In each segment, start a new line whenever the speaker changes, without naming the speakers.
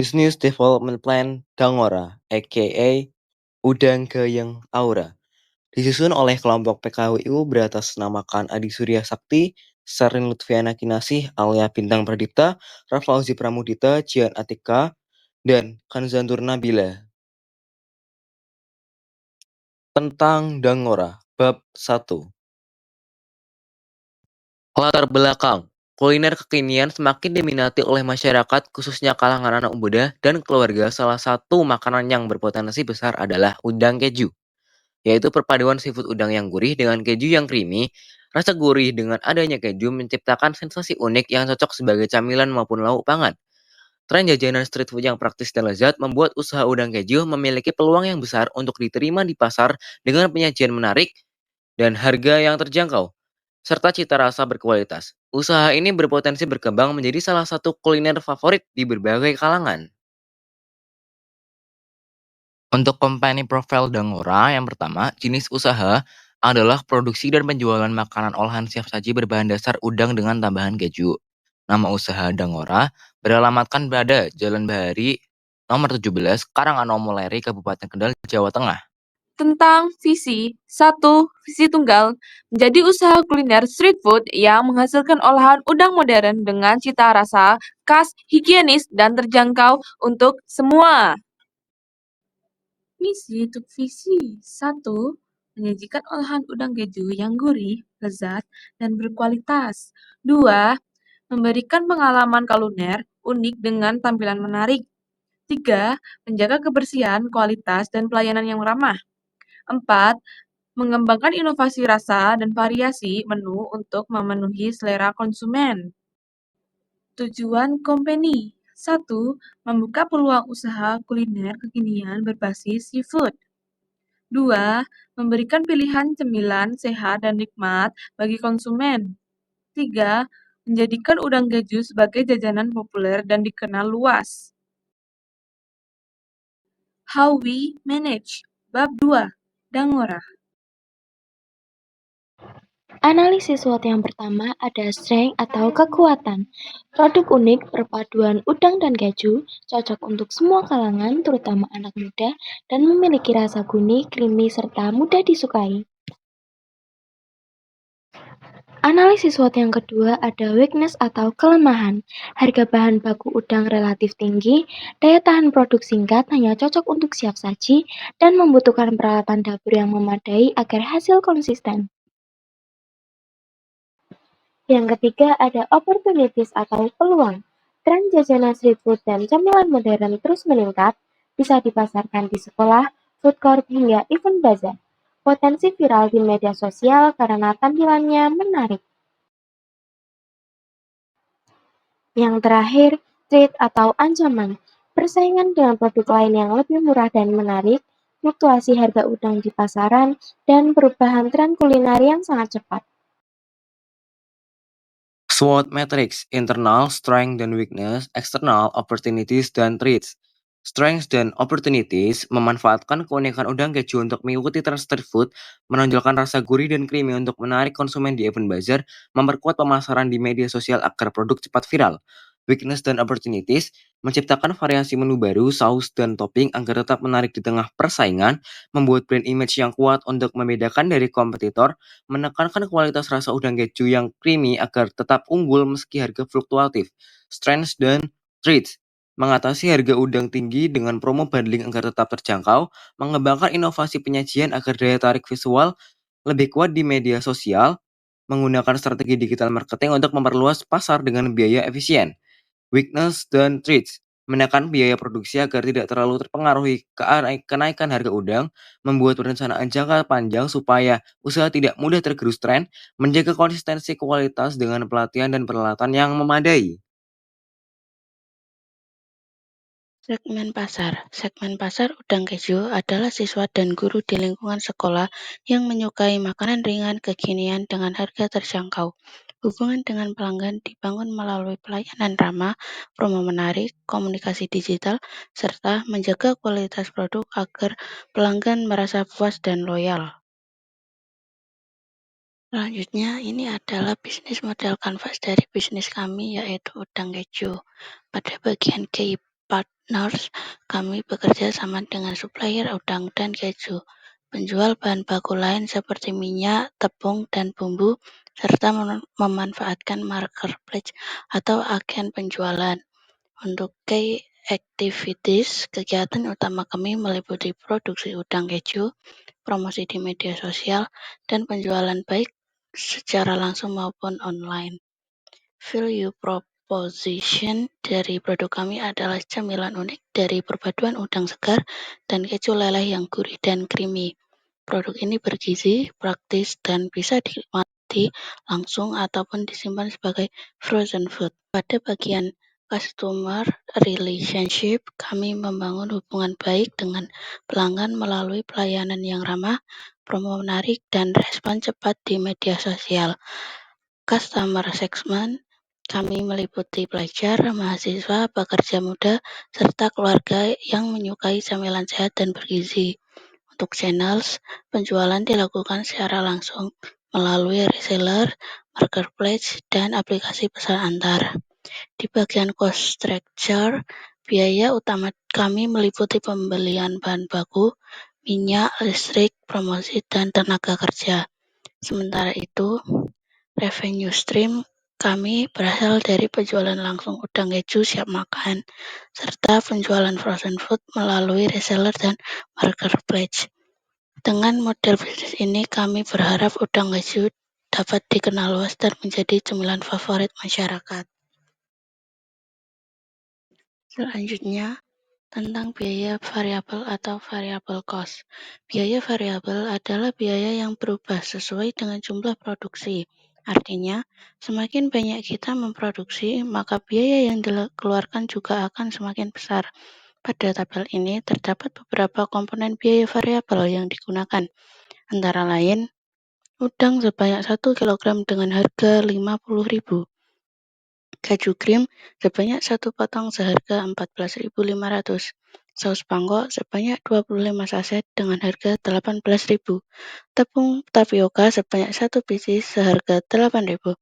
Business Development Plan Dangora, aka Udang Gayeng Aura, disusun oleh kelompok PKWU beratasnamakan Adi Surya Sakti, Sarin Lutfiana Kinasih Alia Bintang Pradipta, Rafauzi Pramudita, Jian Atika, dan Kanzantur Nabila. Tentang Dangora, Bab 1. Latar belakang. Kuliner kekinian semakin diminati oleh masyarakat, khususnya kalangan anak muda dan keluarga. Salah satu makanan yang berpotensi besar adalah udang keju, yaitu perpaduan seafood udang yang gurih dengan keju yang creamy. Rasa gurih dengan adanya keju menciptakan sensasi unik yang cocok sebagai camilan maupun lauk pangan. Tren jajanan street food yang praktis dan lezat membuat usaha udang keju memiliki peluang yang besar untuk diterima di pasar dengan penyajian menarik dan harga yang terjangkau, serta cita rasa berkualitas. Usaha ini berpotensi berkembang menjadi salah satu kuliner favorit di berbagai kalangan. Untuk company profile Dangora, yang pertama, jenis usaha adalah produksi dan penjualan makanan olahan siap saji berbahan dasar udang dengan tambahan keju. Nama usaha Dangora beralamatkan pada Jalan Bahari nomor 17, Karanganomuleri, Kabupaten Kendal, Jawa Tengah.
Tentang visi tunggal, menjadi usaha kuliner street food yang menghasilkan olahan udang modern dengan cita rasa khas, higienis, dan terjangkau untuk semua. Misi untuk visi 1, menyajikan olahan udang keju yang gurih, lezat, dan berkualitas. 2, memberikan pengalaman kuliner unik dengan tampilan menarik. 3, menjaga kebersihan, kualitas, dan pelayanan yang ramah. 4, mengembangkan inovasi rasa dan variasi menu untuk memenuhi selera konsumen. Tujuan company 1, membuka peluang usaha kuliner kekinian berbasis seafood. 2, memberikan pilihan cemilan sehat dan nikmat bagi konsumen. 3, menjadikan udang keju sebagai jajanan populer dan dikenal luas. How we manage. Bab 2, Dangora.
Analisis SWOT yang pertama ada strength atau kekuatan. Produk unik perpaduan udang dan keju cocok untuk semua kalangan, terutama anak muda, dan memiliki rasa gurih, creamy, serta mudah disukai. Analisis SWOT yang kedua ada weakness atau kelemahan. Harga bahan baku udang relatif tinggi, daya tahan produk singkat, hanya cocok untuk siap saji, dan membutuhkan peralatan dapur yang memadai agar hasil konsisten. Yang ketiga ada opportunities atau peluang. Tren jajanan street food dan camilan modern terus meningkat, bisa dipasarkan di sekolah, food court, hingga event bazar. Potensi viral di media sosial karena tampilannya menarik. Yang terakhir, threat atau ancaman. Persaingan dengan produk lain yang lebih murah dan menarik, fluktuasi harga udang di pasaran, dan perubahan tren kuliner yang sangat cepat.
SWOT Matrix, internal, strength dan weakness, external, opportunities dan threats. Strengths dan opportunities memanfaatkan keunikan udang keju untuk mengikuti tren street food, menonjolkan rasa gurih dan creamy untuk menarik konsumen di event bazar, memperkuat pemasaran di media sosial agar produk cepat viral. Weakness dan opportunities menciptakan variasi menu baru, saus dan topping agar tetap menarik di tengah persaingan, membuat brand image yang kuat untuk membedakan dari kompetitor, menekankan kualitas rasa udang keju yang creamy agar tetap unggul meski harga fluktuatif. Strengths dan traits mengatasi harga udang tinggi dengan promo bundling agar tetap terjangkau, mengembangkan inovasi penyajian agar daya tarik visual lebih kuat di media sosial, menggunakan strategi digital marketing untuk memperluas pasar dengan biaya efisien. Weakness dan traits menekan biaya produksi agar tidak terlalu terpengaruhi kenaikan harga udang, membuat perencanaan jangka panjang supaya usaha tidak mudah tergerus tren, menjaga konsistensi kualitas dengan pelatihan dan peralatan yang memadai.
Segmen pasar udang keju adalah siswa dan guru di lingkungan sekolah yang menyukai makanan ringan kekinian dengan harga terjangkau. Hubungan dengan pelanggan dibangun melalui pelayanan ramah, promo menarik, komunikasi digital, serta menjaga kualitas produk agar pelanggan merasa puas dan loyal. Selanjutnya, ini adalah bisnis model kanvas dari bisnis kami, yaitu udang keju. Pada bagian Partners, kami bekerja sama dengan supplier udang dan keju, penjual bahan baku lain seperti minyak, tepung, dan bumbu, serta memanfaatkan marketplace atau agen penjualan. Untuk key activities, kegiatan utama kami meliputi produksi udang keju, promosi di media sosial, dan penjualan baik secara langsung maupun online. Value proposition dari produk kami adalah camilan unik dari perpaduan udang segar dan keju leleh yang gurih dan creamy. Produk ini bergizi, praktis, dan bisa dinikmati langsung ataupun disimpan sebagai frozen food. Pada bagian customer relationship, kami membangun hubungan baik dengan pelanggan melalui pelayanan yang ramah, promo menarik, dan respon cepat di media sosial. Customer segment kami meliputi pelajar, mahasiswa, pekerja muda, serta keluarga yang menyukai camilan sehat dan bergizi. Untuk channels, penjualan dilakukan secara langsung melalui reseller, marketplace, dan aplikasi pesan antar. Di bagian cost structure, biaya utama kami meliputi pembelian bahan baku, minyak, listrik, promosi, dan tenaga kerja. Sementara itu, revenue stream kami berasal dari penjualan langsung udang keju siap makan, serta penjualan frozen food melalui reseller dan marketplace. Dengan model bisnis ini, kami berharap udang keju dapat dikenal luas dan menjadi cemilan favorit masyarakat. Selanjutnya, tentang biaya variabel atau variable cost. Biaya variabel adalah biaya yang berubah sesuai dengan jumlah produksi. Artinya, semakin banyak kita memproduksi, maka biaya yang dikeluarkan juga akan semakin besar. Pada tabel ini terdapat beberapa komponen biaya variabel yang digunakan, antara lain udang sebanyak 1 kg dengan harga Rp50.000, keju krim sebanyak 1 potong seharga Rp14.500, saus pangkok sebanyak 25 saset dengan harga Rp18.000, tepung tapioka sebanyak 1 biji seharga Rp8.000,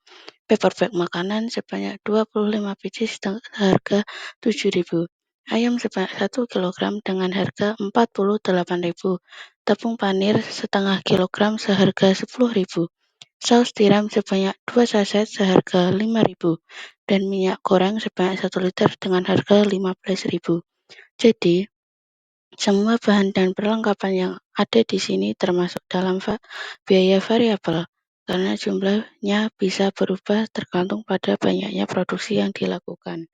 paper bag makanan sebanyak 25 biji seharga Rp7.000, ayam sebanyak 1 kg dengan harga Rp48.000, tepung panir setengah kilogram seharga Rp10.000, saus tiram sebanyak 2 saset seharga Rp5.000, dan minyak goreng sebanyak 1 liter dengan harga Rp15.000. Jadi, semua bahan dan perlengkapan yang ada di sini termasuk dalam biaya variabel, karena jumlahnya bisa berubah tergantung pada banyaknya produksi yang dilakukan.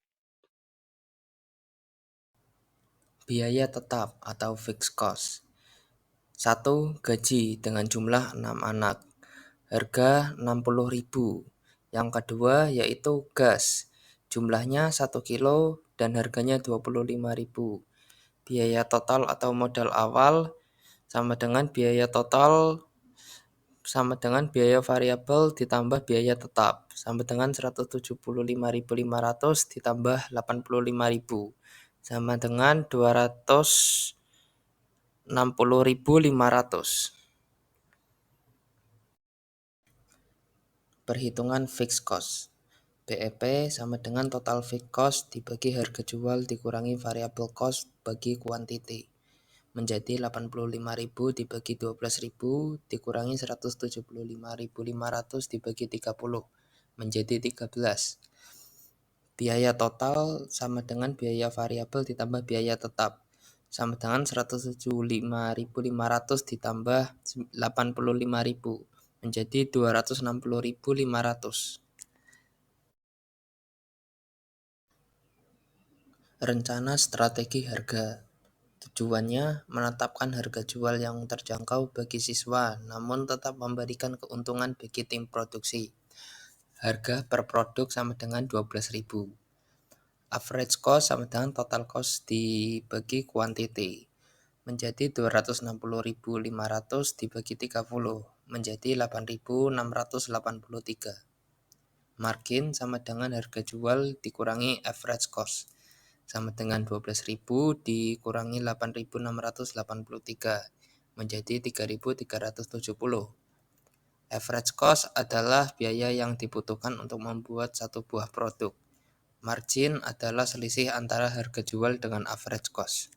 Biaya tetap atau fixed cost. 1. Gaji dengan jumlah 6 anak. Harga Rp60.000. Yang kedua yaitu gas. Jumlahnya 1 kilo dan harganya Rp25.000. Biaya total atau modal awal sama dengan biaya total sama dengan biaya variabel ditambah biaya tetap sama dengan 175.500 ditambah 85.000 sama dengan 260.500. Perhitungan fixed cost. BEP sama dengan total fixed cost dibagi harga jual dikurangi variable cost bagi kuantiti. Menjadi 85.000 dibagi 12.000 dikurangi 175.500 dibagi 30 menjadi 13. Biaya total sama dengan biaya variabel ditambah biaya tetap sama dengan 175.500 ditambah 85.000 menjadi 260.500. Rencana strategi harga. Tujuannya menetapkan harga jual yang terjangkau bagi siswa, namun tetap memberikan keuntungan bagi tim produksi. Harga per produk sama dengan 12.000. Average cost sama dengan total cost dibagi kuantiti. Menjadi 260.500 dibagi 30 menjadi 8.683. Margin sama dengan harga jual dikurangi average cost sama dengan 12.000 dikurangi 8.683 menjadi 3.370. Average cost adalah biaya yang dibutuhkan untuk membuat satu buah produk.
Margin adalah selisih antara harga jual dengan average cost.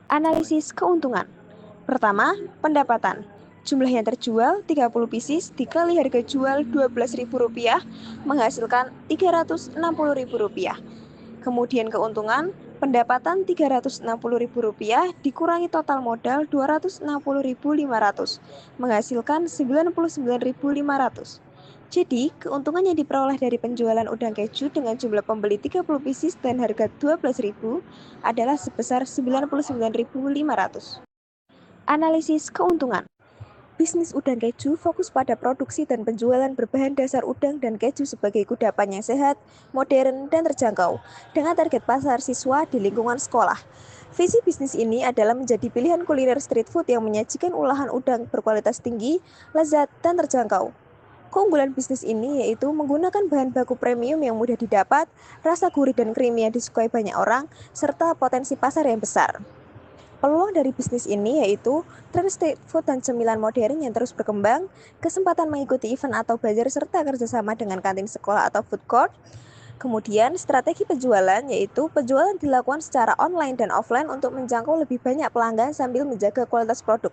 Analisis keuntungan. Pertama, pendapatan. Jumlah yang terjual 30 pieces dikali harga jual Rp12.000 menghasilkan Rp360.000. Kemudian keuntungan, pendapatan Rp360.000 dikurangi total modal Rp260.500 menghasilkan Rp99.500. Jadi, keuntungan yang diperoleh dari penjualan udang keju dengan jumlah pembeli 30 pieces dan harga Rp12.000 adalah sebesar Rp99.500. Analisis keuntungan. Bisnis udang keju fokus pada produksi dan penjualan berbahan dasar udang dan keju sebagai kudapan yang sehat, modern, dan terjangkau, dengan target pasar siswa di lingkungan sekolah. Visi bisnis ini adalah menjadi pilihan kuliner street food yang menyajikan olahan udang berkualitas tinggi, lezat, dan terjangkau. Keunggulan bisnis ini yaitu menggunakan bahan baku premium yang mudah didapat, rasa gurih dan creamy yang disukai banyak orang, serta potensi pasar yang besar. Peluang dari bisnis ini yaitu tren street food dan cemilan modern yang terus berkembang, kesempatan mengikuti event atau bazar serta kerjasama dengan kantin sekolah atau food court. Kemudian strategi penjualan yaitu penjualan dilakukan secara online dan offline untuk menjangkau lebih banyak pelanggan sambil menjaga kualitas produk.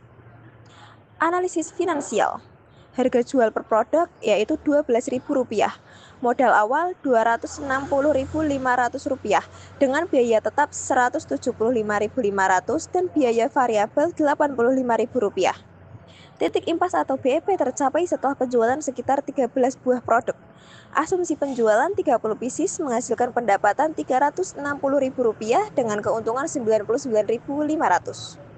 Analisis finansial. Harga jual per produk yaitu Rp12.000. Modal awal Rp260.500 dengan biaya tetap Rp175.500 dan biaya variabel Rp85.000. Titik impas atau BEP tercapai setelah penjualan sekitar 13 buah produk. Asumsi penjualan 30 pieces menghasilkan pendapatan Rp360.000 dengan keuntungan Rp99.500.